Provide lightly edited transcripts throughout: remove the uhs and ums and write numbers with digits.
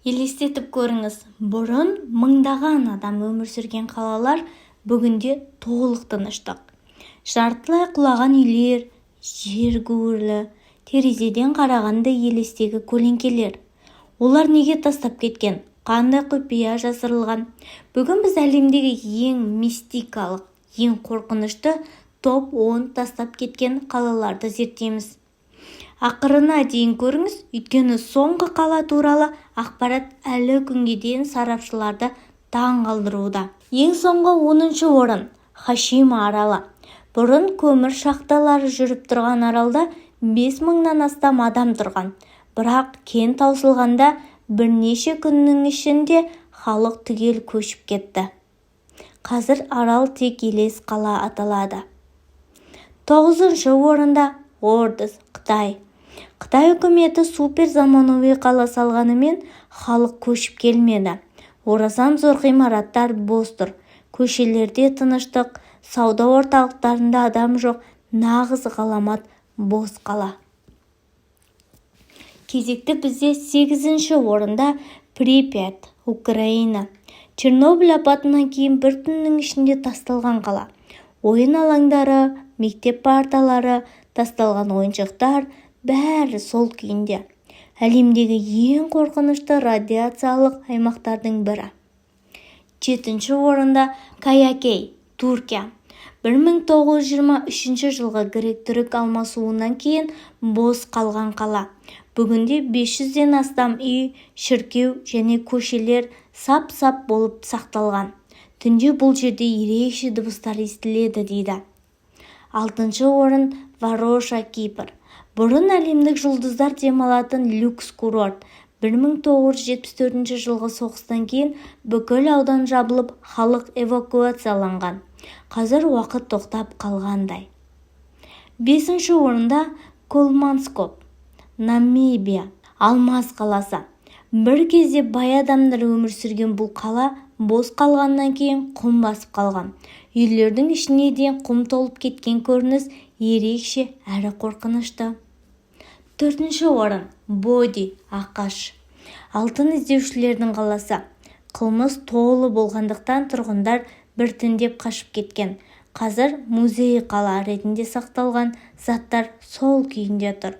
Елестетіп көріңіз, бұрын мыңдаған адам өмір сүрген қалалар бүгінде толық тыныштық. Жартылай құлаған үйлер, жер гуірлі, терезеден қарағанда елестегі көлеңкелер. Олар неге тастап кеткен? Қандай құпия жасырылған? Бүгін біз әлемдегі ең мистикалық, ең қорқынышты топ 10 тастап кеткен қалаларды зерттейміз. Ақырына дейін көріңіз, өйткені соңғы қала туралы ақпарат әлі күнге дейін сарапшыларды таң қалдыруда. Ең соңғы 10-ші орын – Хашима аралы. Бұрын көмір шахталары жүріп тұрған аралда 5000-нан астам адам тұрған. Бірақ кен таусылғанда бірнеше күннің ішінде халық түгел көшіп кетті. Қазір арал тек елес қала аталады. 9-ші орында Ордос, Қытай. Қытай үкіметі супер заманауи қала салғанымен халық көшіп келмеді. Орасан зор ғимараттар бос тұр. Көшелерде тыныштық, сауда орталықтарында адам жоқ, нағыз ғаламат бос қала. Кезекті бізде 8-ші орында Припять, Украина. Чернобыль апатынан кейін бір түннің ішінде тасталған қала. Ойын алаңдары, мектеп парталары, тасталған ойыншықтар бәрі сол күйінде. Әлемдегі ең қорқынышты радиациялық аймақтардың бірі. 7-ші орында Каякей, Түркия. 1923 жылғы грек-түрік алмасуынан кейін бос қалған қала. Бүгінде 500-ден астам үй, шіркеу және көшелер сап-сап болып сақталған. Түнде бұл жерде ерекше дыбыстар естіледі дейді. 6-ші орын Вароша, Кипр. Бұрын әлемдік жұлдыздар демалатын люкс курорт. 1974 жылғы соғыстан кейін бүкіл аудан жабылып, халық эвакуацияланған. Қазір уақыт тоқтап қалғандай. 5-ші орында Колманскоп, Намибия, Алмаз қаласы. Бір кезде бай адамдар өмір сүрген бұл қала бос қалғаннан кейін құм басып қалған. Үйлердің ішіне дейін құм толып кеткен көрініс ерекше әрі қорқынышты. 4-ші орын Боди, Ақш. Алтын іздеушілердің қаласы. Қылмыс толы болғандықтан тұрғындар біртіндеп қашып кеткен. Қазір музей қала ретінде сақталған заттар сол күйінде тұр.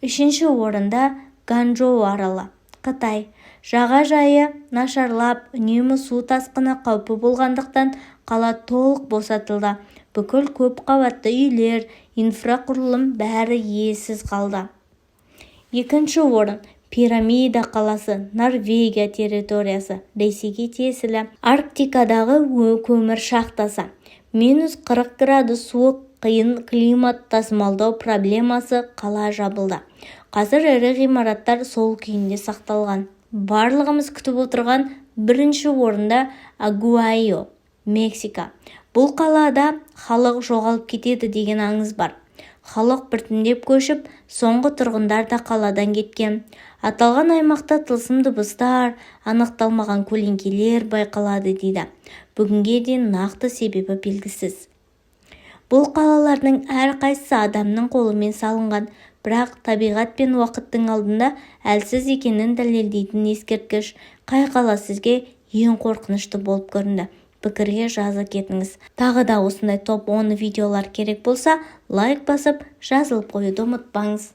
3-ші орында Ганчжоу аралы, Қытай. Жағажайы нашарлап, үнемі су тасқыны қаупі болғандықтан қала толық босатылды. Бүкіл көп қабатты үйлер, инфрақұрылым бәрі иесіз қалды. 2-ші орын Пирамида қаласы, Норвегия территориясы, Ресейге тиесілі. Арктикадағы көмір шахтасы. -40 градус суық, қиын климат тасымалдау проблемасы қала жабылды. Қазір ірі ғимараттар сол күйінде сақталған. Барлығымыз күтіп отырған 1-ші орында Агуайо, Мексика. Бұл қалада халық жоғалып кетеді деген аңыз бар. Халық біртіндеп көшіп, соңғы тұрғындар да қаладан кеткен. Аталған аймақта тылсым дыбыстар, анықталмаған көлеңкелер байқалады дейді. Бүгінге дейін нақты себебі белгісіз. Бұл қалалардың әрқайсысы адамның қолымен салынған, бірақ табиғат пен уақыттың алдында әлсіз екенін дәлелдейтін ескерткіш. Қай қала сізге ең қорқынышты болып көрінді? Пікірге жазып кетіңіз. Тағы да осындай топ 10 видеолар керек болса, лайк басып, жазылып қоюды ұмытпаңыз.